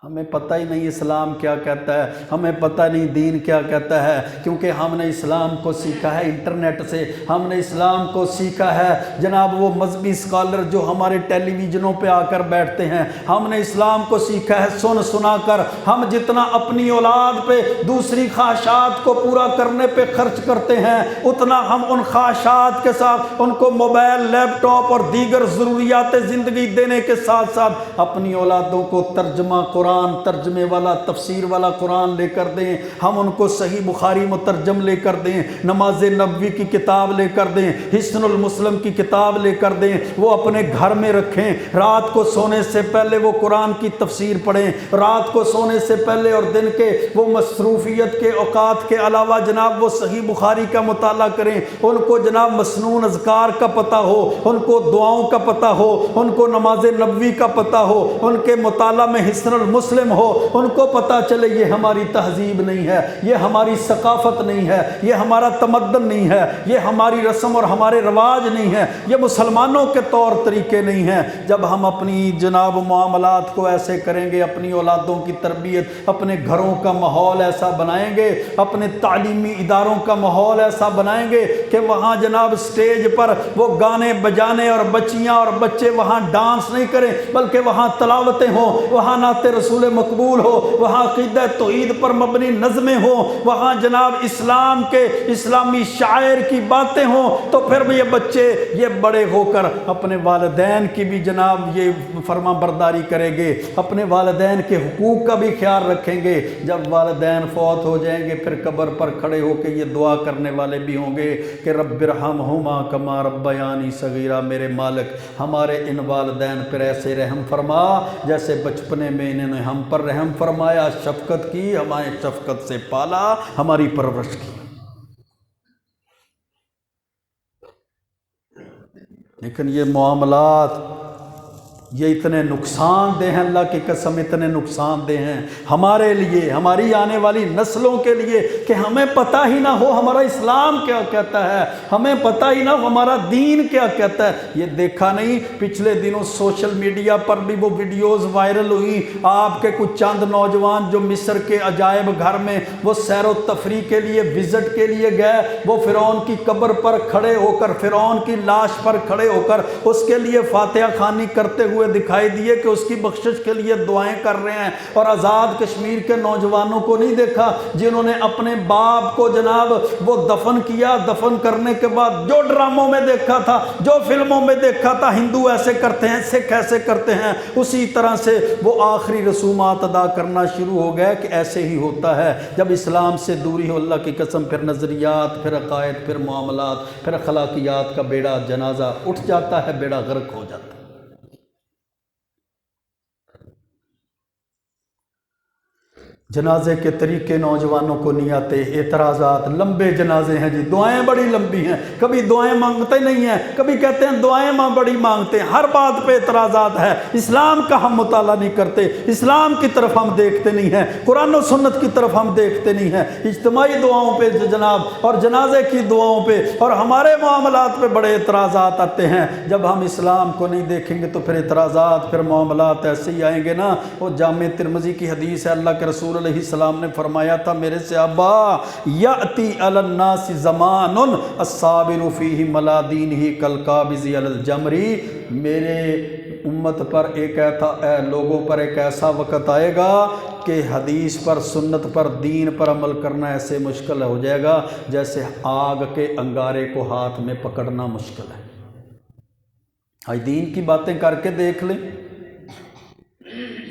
ہمیں پتہ ہی نہیں اسلام کیا کہتا ہے، ہمیں پتہ نہیں دین کیا کہتا ہے، کیونکہ ہم نے اسلام کو سیکھا ہے انٹرنیٹ سے، ہم نے اسلام کو سیکھا ہے جناب وہ مذہبی اسکالر جو ہمارے ٹیلی ویژنوں پہ آ کر بیٹھتے ہیں، ہم نے اسلام کو سیکھا ہے سن سنا کر۔ ہم جتنا اپنی اولاد پہ دوسری خواہشات کو پورا کرنے پہ خرچ کرتے ہیں، اتنا ہم ان خواہشات کے ساتھ ان کو موبائل، لیپ ٹاپ اور دیگر ضروریات زندگی دینے کے ساتھ ساتھ اپنی اولادوں کو ترجمہ قرآن، ترجمے والا، تفسیر والا قرآن لے کر دیں، ہم ان کو صحیح بخاری مترجم لے کر دیں، نماز نبوی کی کتاب لے کر دیں، حصن المسلم کی کتاب لے کر دیں، وہ اپنے گھر میں رکھیں، رات کو سونے سے پہلے وہ قرآن کی تفسیر پڑھیں، رات کو سونے سے پہلے اور دن کے وہ مصروفیت کے اوقات کے علاوہ جناب وہ صحیح بخاری کا مطالعہ کریں، ان کو جناب مسنون اذکار کا پتہ ہو، ان کو دعاؤں کا پتہ ہو، ان کو نماز نبوی کا پتہ ہو، ان کے مطالعہ میں حصن المسلم مسلم ہو ان کو پتہ چلے یہ ہماری تہذیب نہیں ہے، یہ ہماری ثقافت نہیں ہے، یہ ہمارا تمدن نہیں ہے، یہ ہماری رسم اور ہمارے رواج نہیں ہے، یہ مسلمانوں کے طور طریقے نہیں ہیں۔ جب ہم اپنی جناب معاملات کو ایسے کریں گے، اپنی اولادوں کی تربیت، اپنے گھروں کا ماحول ایسا بنائیں گے، اپنے تعلیمی اداروں کا ماحول ایسا بنائیں گے کہ وہاں جناب سٹیج پر وہ گانے بجانے اور بچیاں اور بچے وہاں ڈانس نہیں کریں، بلکہ وہاں تلاوتیں ہوں، وہاں نعت رسول مقبول ہو، وہاں عقیدہ توحید پر مبنی نظمیں ہوں، وہاں جناب اسلام کے اسلامی شاعر کی باتیں ہوں، تو پھر بھی یہ بچے یہ بڑے ہو کر اپنے والدین کی بھی جناب یہ فرما برداری کریں گے، اپنے والدین کے حقوق کا بھی خیال رکھیں گے۔ جب والدین فوت ہو جائیں گے پھر قبر پر کھڑے ہو کے یہ دعا کرنے والے بھی ہوں گے کہ رب ارحمہما کما ربیانی صغیرا، میرے مالک ہمارے ان والدین پر ایسے رحم فرما جیسے بچپنے میں انہوں نے ہم پر رحم فرمایا، شفقت کی، ہمارے شفقت سے پالا، ہماری پرورش کی۔ لیکن یہ معاملات یہ اتنے نقصان دہ ہیں، اللہ کی قسم اتنے نقصان دہ ہیں ہمارے لیے، ہماری آنے والی نسلوں کے لیے، کہ ہمیں پتہ ہی نہ ہو ہمارا اسلام کیا کہتا ہے، ہمیں پتہ ہی نہ ہو ہمارا دین کیا کہتا ہے۔ یہ دیکھا نہیں پچھلے دنوں سوشل میڈیا پر بھی وہ ویڈیوز وائرل ہوئی، آپ کے کچھ چند نوجوان جو مصر کے عجائب گھر میں وہ سیر و تفریح کے لیے وزٹ کے لیے گئے، وہ فرعون کی قبر پر کھڑے ہو کر، فرعون کی لاش پر کھڑے ہو کر اس کے لیے فاتحہ خوانی کرتے ہوئے دکھائی دیے کہ اس کی بخشش کے لیے دعائیں کر رہے ہیں۔ اور آزاد کشمیر کے نوجوانوں کو نہیں دیکھا جنہوں نے اپنے باپ کو جناب وہ دفن کیا، دفن کرنے کے بعد جو ڈراموں میں دیکھا تھا، جو فلموں میں دیکھا تھا، ہندو ایسے کرتے ہیں، سکھ ایسے کرتے ہیں، اسی طرح سے وہ آخری رسومات ادا کرنا شروع ہو گئے کہ ایسے ہی ہوتا ہے جب اسلام سے دوری ہو۔ اللہ کی قسم پھر نظریات، پھر عقائد، پھر معاملات، پھر اخلاقیات کا بیڑا جنازہ اٹھ جاتا ہے، بیڑا غرق ہو جاتا ہے۔ جنازے کے طریقے نوجوانوں کو نہیں آتے، اعتراضات، لمبے جنازے ہیں جی، دعائیں بڑی لمبی ہیں، کبھی دعائیں مانگتے نہیں ہیں، کبھی کہتے ہیں دعائیں بڑی مانگتے ہیں، ہر بات پہ اعتراضات ہے۔ اسلام کا ہم مطالعہ نہیں کرتے، اسلام کی طرف ہم دیکھتے نہیں ہیں، قرآن و سنت کی طرف ہم دیکھتے نہیں ہیں، اجتماعی دعاؤں پہ جناب اور جنازے کی دعاؤں پہ اور ہمارے معاملات پہ بڑے اعتراضات آتے ہیں۔ جب ہم اسلام کو نہیں دیکھیں گے تو پھر اعتراضات، پھر معاملات ایسے ہی آئیں گے نا۔ وہ جامع ترمذی کی حدیث ہے، اللہ کے رسول علیہ السلام نے فرمایا تھا میرے صحابہ، یأتی علی الناس زمان الصابر فیہ ملا دینہ کالقابض علی الجمر، میرے امت پر لوگوں پر ایک ایسا وقت آئے گا کہ حدیث پر، سنت پر، دین پر عمل کرنا ایسے مشکل ہو جائے گا جیسے آگ کے انگارے کو ہاتھ میں پکڑنا مشکل ہے۔ آج دین کی باتیں کر کے دیکھ لیں،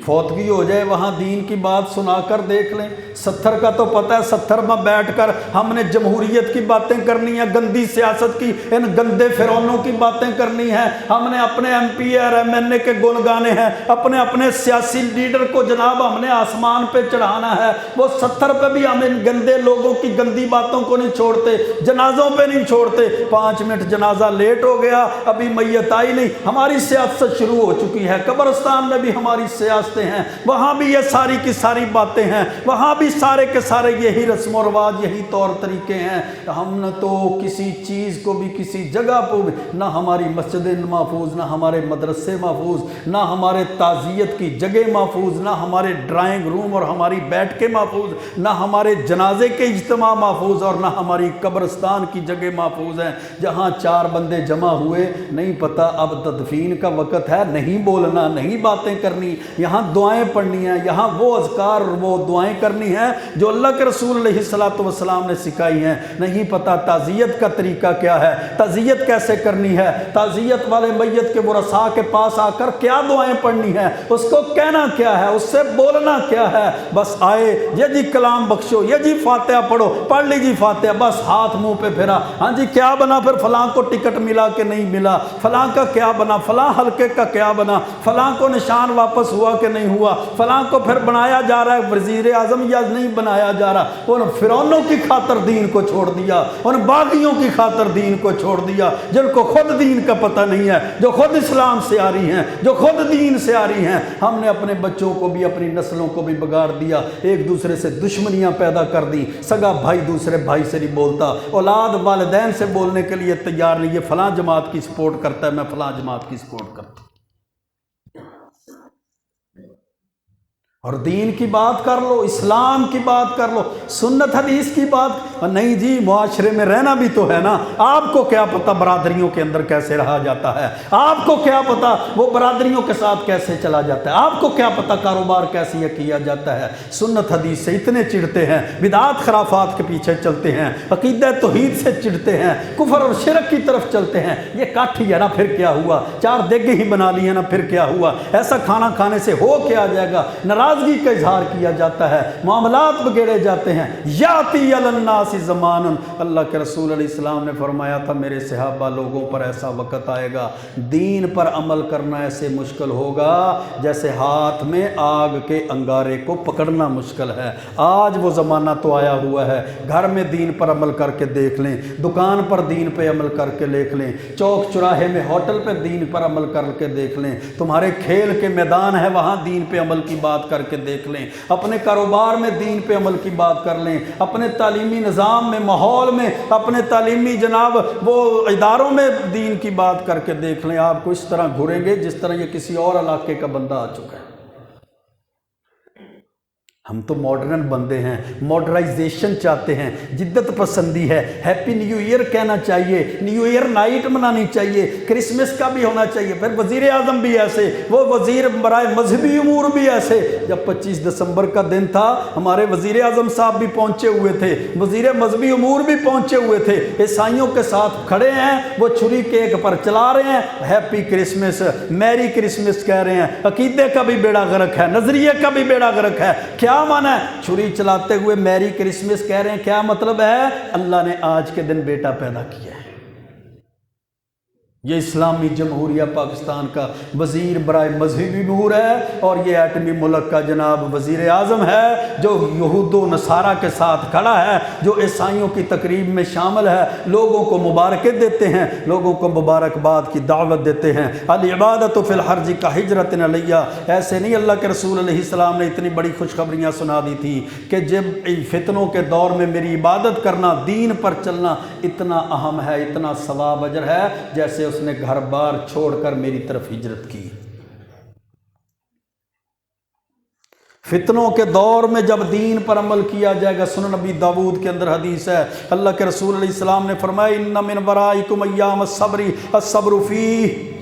فوتگی ہو جائے وہاں دین کی بات سنا کر دیکھ لیں۔ 70 کا تو پتہ ہے، 70 میں بیٹھ کر ہم نے جمہوریت کی باتیں کرنی ہیں، گندی سیاست کی، ان گندے فرعونوں کی باتیں کرنی ہیں، ہم نے اپنے ایم پی اور ایم این اے کے گن گانے ہیں، اپنے سیاسی لیڈر کو جناب ہم نے آسمان پہ چڑھانا ہے۔ وہ 70 پہ بھی ہم ان گندے لوگوں کی گندی باتوں کو نہیں چھوڑتے، جنازوں پہ نہیں چھوڑتے۔ 5 منٹ جنازہ لیٹ ہو گیا، ابھی میت آئی نہیں، ہماری سیاست شروع ہو چکی ہے۔ قبرستان میں بھی ہماری سیاستیں ہیں، وہاں بھی یہ ساری کی ساری باتیں ہیں، وہاں بھی سارے کے سارے یہی رسم و رواج، یہی طور طریقے ہیں۔ ہم نہ تو کسی چیز کو بھی کسی جگہ پہ، نہ ہماری مسجدیں محفوظ، نہ ہمارے مدرسے محفوظ، نہ ہمارے تعزیت کی جگہ محفوظ، نہ ہمارے ڈرائنگ روم اور ہماری بیٹھ کے محفوظ، نہ ہمارے جنازے کے اجتماع محفوظ، اور نہ ہماری قبرستان کی جگہ محفوظ ہیں۔ جہاں 4 بندے جمع ہوئے، نہیں پتہ اب تدفین کا وقت ہے، نہیں بولنا، نہیں باتیں کرنی، یہاں دعائیں پڑھنی ہیں، یہاں وہ اذکار وہ دعائیں کرنی ہیں جو اللہ کے رسول علیہ السلام نے سکھائی ہیں۔ نہیں پتہ تعزیت کا طریقہ کیا ہے، تعزیت کیسے کرنی ہے، تعزیت والے میت کے ورثاء کے پاس آ کر کیا دعائیں پڑھنی ہے، اس کو کہنا کیا ہے، اس سے بولنا کیا ہے۔ بس آئے یہ جی کلام بخشو، یہ جی فاتحہ پڑھو، پڑھ لیجی فاتحہ، بس ہاتھ منہ پہ پھیرا، ہاں جی کیا بنا، پھر فلاں کو ٹکٹ ملا کہ نہیں ملا، فلاں کا کیا بنا، فلاں حلقے کا کیا بنا، فلاں کو نشان واپس ہوا کہ نہیں ہوا، فلاں کو پھر بنایا جا رہا ہے وزیر اعظم یا نہیں بنایا جا رہا۔ ان فرعونوں کی خاطر دین کو چھوڑ دیا، ان باغیوں کی خاطر دین کو چھوڑ دیا، جن کو خود دین کا پتہ نہیں ہے، جو خود اسلام سے آ رہی ہیں، جو خود دین سے آ رہی ہیں۔ ہم نے اپنے بچوں کو بھی، اپنی نسلوں کو بھی بگاڑ دیا، ایک دوسرے سے دشمنیاں پیدا کر دی، سگا بھائی دوسرے بھائی سے نہیں بولتا، اولاد والدین سے بولنے کے لیے تیار نہیں، یہ فلاں جماعت کی سپورٹ کرتا ہے، میں فلاں جماعت کی سپورٹ کرتا ہوں۔ اور دین کی بات کر لو، اسلام کی بات کر لو، سنت حدیث کی بات نہیں جی، معاشرے میں رہنا بھی تو ہے نا۔ آپ کو کیا پتہ برادریوں کے اندر کیسے رہا جاتا ہے، آپ کو کیا پتہ وہ برادریوں کے ساتھ کیسے چلا جاتا ہے، آپ کو کیا پتہ کاروبار کیسے کیا جاتا ہے۔ سنت حدیث سے اتنے چڑھتے ہیں، بدعات خرافات کے پیچھے چلتے ہیں، عقیدہ توحید سے چڑھتے ہیں، کفر اور شرک کی طرف چلتے ہیں۔ یہ کاٹ ہی ہے نا، پھر کیا ہوا؟ چار دیگیں ہی بنا لی ہیں نا، پھر کیا ہوا؟ ایسا کھانا کھانے سے ہو کیا جائے گا؟ ناراضگی کا اظہار کیا جاتا ہے، معاملات بگڑے جاتے ہیں۔ یاتی علی الناس زمان، اللہ کے رسول علیہ السلام نے فرمایا تھا میرے صحابہ، لوگوں پر ایسا وقت آئے گا دین پر عمل کرنا ایسے مشکل ہوگا جیسے ہاتھ میں آگ کے انگارے کو پکڑنا مشکل ہے۔ آج وہ زمانہ تو آیا ہوا ہے، گھر میں دین پر عمل کر کے دیکھ لیں، دکان پر دین پہ عمل کر کے دیکھ لیں، چوک چراہے میں ہوٹل پہ دین پر عمل کر کے دیکھ لیں، تمہارے کھیل کے میدان ہے وہاں دین پہ عمل کی بات کر کے دیکھ لیں، اپنے کاروبار میں دین پہ عمل کی بات کر لیں، اپنے تعلیمی نظام میں، ماحول میں، اپنے تعلیمی جناب وہ اداروں میں دین کی بات کر کے دیکھ لیں۔ آپ کو اس طرح گھوریں گے جس طرح یہ کسی اور علاقے کا بندہ آ چکا ہے۔ ہم تو ماڈرن بندے ہیں، ماڈرنائزیشن چاہتے ہیں، جدت پسندی ہے، ہیپی نیو ایئر کہنا چاہیے، نیو ایئر نائٹ منانی چاہیے، کرسمس کا بھی ہونا چاہیے۔ پھر وزیر اعظم بھی ایسے، وہ وزیر برائے مذہبی امور بھی ایسے۔ جب 25 دسمبر کا دن تھا، ہمارے وزیر اعظم صاحب بھی پہنچے ہوئے تھے، وزیر مذہبی امور بھی پہنچے ہوئے تھے، عیسائیوں کے ساتھ کھڑے ہیں، وہ چھری کیک پر چلا رہے ہیں، ہیپی کرسمس، میری کرسمس کہہ رہے ہیں۔ عقیدے کا بھی بیڑا غرق ہے، نظریے کا بھی بیڑا غرق ہے۔ کیا مانا ہے؟ چھری چلاتے ہوئے میری کرسمس کہہ رہے ہیں، کیا مطلب ہے؟ اللہ نے آج کے دن بیٹا پیدا کیا ہے۔ یہ اسلامی جمہوریہ پاکستان کا وزیر برائے مذہبی امور ہے، اور یہ ایٹمی ملک کا جناب وزیر اعظم ہے جو یہود و نصارہ کے ساتھ کھڑا ہے، جو عیسائیوں کی تقریب میں شامل ہے، لوگوں کو مبارکیں دیتے ہیں، لوگوں کو مبارکباد کی دعوت دیتے ہیں۔ العبادۃ فی الحرج کہجرۃ علیہ، ایسے نہیں اللہ کے رسول علیہ السلام نے اتنی بڑی خوشخبریاں سنا دی تھی کہ جب فتنوں کے دور میں میری عبادت کرنا، دین پر چلنا اتنا اہم ہے، اتنا ثواب اجر ہے جیسے اس نے گھر بار چھوڑ کر میری طرف ہجرت کی۔ فتنوں کے دور میں جب دین پر عمل کیا جائے گا، سنن نبی داؤد کے اندر حدیث ہے، اللہ کے رسول علیہ السلام نے فرمایا ان من ورائکم ایام الصبر الصبر فیہ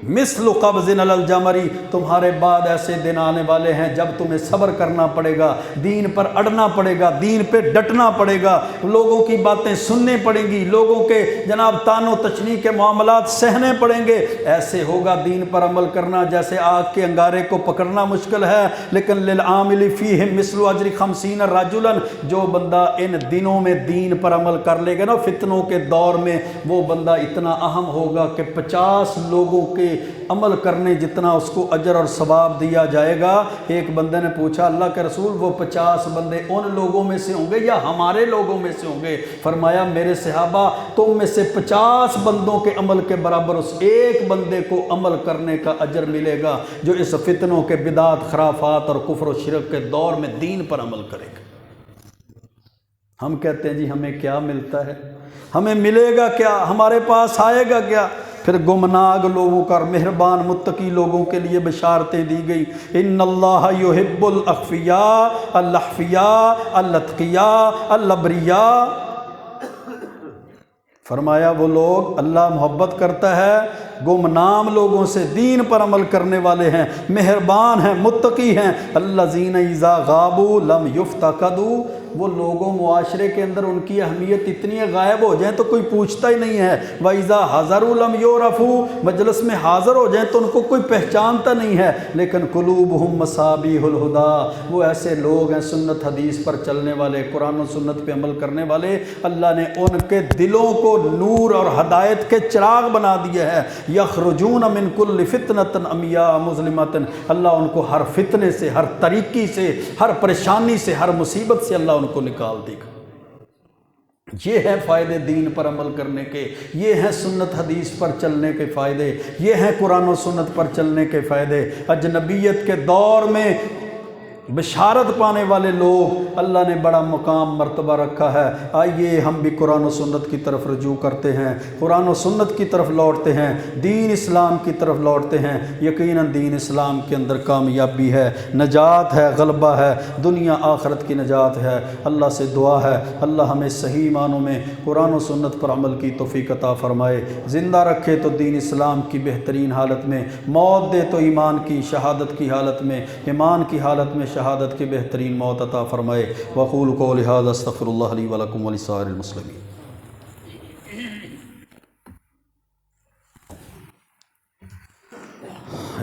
مثل قبض علی الجمر، تمہارے بعد ایسے دن آنے والے ہیں جب تمہیں صبر کرنا پڑے گا، دین پر اڑنا پڑے گا، دین پہ ڈٹنا پڑے گا، لوگوں کی باتیں سننے پڑیں گی، لوگوں کے جناب تان و تشنیع کے معاملات سہنے پڑیں گے۔ ایسے ہوگا دین پر عمل کرنا جیسے آگ کے انگارے کو پکڑنا مشکل ہے، لیکن للعامل فیہ مثل اجر 50 رجلا، جو بندہ ان دنوں میں دین پر عمل کر لے گا نا فتنوں کے دور میں، وہ بندہ اتنا اہم ہوگا کہ 50 لوگوں کے عمل کرنے جتنا اس کو اجر اور ثواب دیا جائے گا۔ ایک بندے نے پوچھا اللہ کے رسول وہ 50 بندے ان لوگوں میں سے ہوں گے یا ہمارے لوگوں میں سے ہوں گے؟ فرمایا میرے صحابہ تم میں سے 50 بندوں کے عمل کے برابر اس ایک بندے کو عمل کرنے کا اجر ملے گا جو اس فتنوں کے بدعات خرافات اور کفر و شرک کے دور میں دین پر عمل کرے گا۔ ہم کہتے ہیں جی ہمیں کیا ملتا ہے، ہمیں ملے گا کیا، ہمارے پاس آئے گا کیا؟ پھر گمناگ لوگوں کا اور مہربان متقی لوگوں کے لیے بشارتیں دی گئی، ان اللہ یحب الاخفیاء الاحفیاء الاتقیاء الابریاء، فرمایا وہ لوگ اللہ محبت کرتا ہے گمنام لوگوں سے، دین پر عمل کرنے والے ہیں، مہربان ہیں، متقی ہیں، الذین اذا غابوا لم یفتقدوا وہ لوگوں معاشرے کے اندر ان کی اہمیت اتنی غائب ہو جائیں تو کوئی پوچھتا ہی نہیں ہے۔ وَإِذَا حَضَرُوا لَمْ يُعْرَفُوا، مجلس میں حاضر ہو جائیں تو ان کو کوئی پہچانتا نہیں ہے۔ لیکن قلوبہم مصابیح الہدیٰ، وہ ایسے لوگ ہیں سنت حدیث پر چلنے والے، قرآن و سنت پہ عمل کرنے والے، اللہ نے ان کے دلوں کو نور اور ہدایت کے چراغ بنا دیا ہے۔ یخرجون من کل فتنۃ عمیاء مظلمۃ، اللہ ان کو ہر فتنے سے، ہر طریقی سے، ہر پریشانی سے، ہر مصیبت سے اللہ ان کو نکال دے گا۔ یہ ہے فائدے دین پر عمل کرنے کے، یہ ہیں سنت حدیث پر چلنے کے فائدے، یہ ہیں قرآن و سنت پر چلنے کے فائدے۔ اجنبیت کے دور میں بشارت پانے والے لوگ اللہ نے بڑا مقام مرتبہ رکھا ہے۔ آئیے ہم بھی قرآن و سنت کی طرف رجوع کرتے ہیں، قرآن و سنت کی طرف لوٹتے ہیں، دین اسلام کی طرف لوٹتے ہیں۔ یقیناً دین اسلام کے اندر کامیابی ہے، نجات ہے، غلبہ ہے، دنیا آخرت کی نجات ہے۔ اللہ سے دعا ہے اللہ ہمیں صحیح معنوں میں قرآن و سنت پر عمل کی توفیق عطا فرمائے، زندہ رکھے تو دین اسلام کی بہترین حالت میں، موت دے تو ایمان کی، شہادت کی حالت میں، ایمان کی حالت میں شہادت کی بہترین موت عطا فرمائے۔ وقول قولی ھذا استغفر اللہ لی ولکم ولسائر المسلمین۔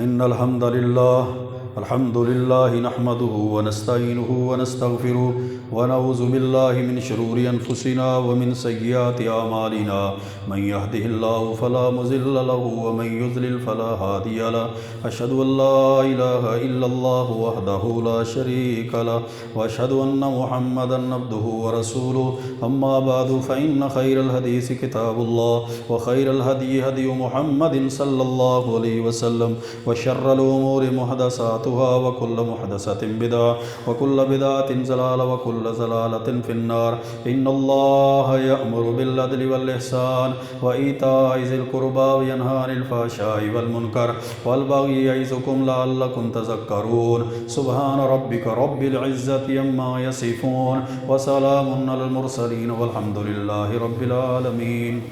ان الحمد للہ نحمده ونستعینه ونستغفره ونعوذ باللہ من شرور انفسنا ومن سیئات اعمالنا، من يهده الله فلا مضل له ومن يضلل فلا هادي له، اشهد ان لا الہ الا اللہ وحدہ لا شریک له، واشهد ان محمدا عبدہ ورسولہ، اما بعد فان خیر الحدیث کتاب اللہ، وخیر الہدی ہدی محمد صلی اللہ علیہ وسلم، وشر الامور محدثاتها وكل محدثة بدعة وكل بدعة ضلالة وكل ضلالة في النار۔ إن الله يأمر بالعدل والإحسان وإيتاء ذي القربى وينهى عن الفحشاء والمنكر والبغي يعظكم لعلكم تذكرون۔ سبحان ربك رب العزة عما يصفون وسلام على المرسلين والحمد لله رب العالمين۔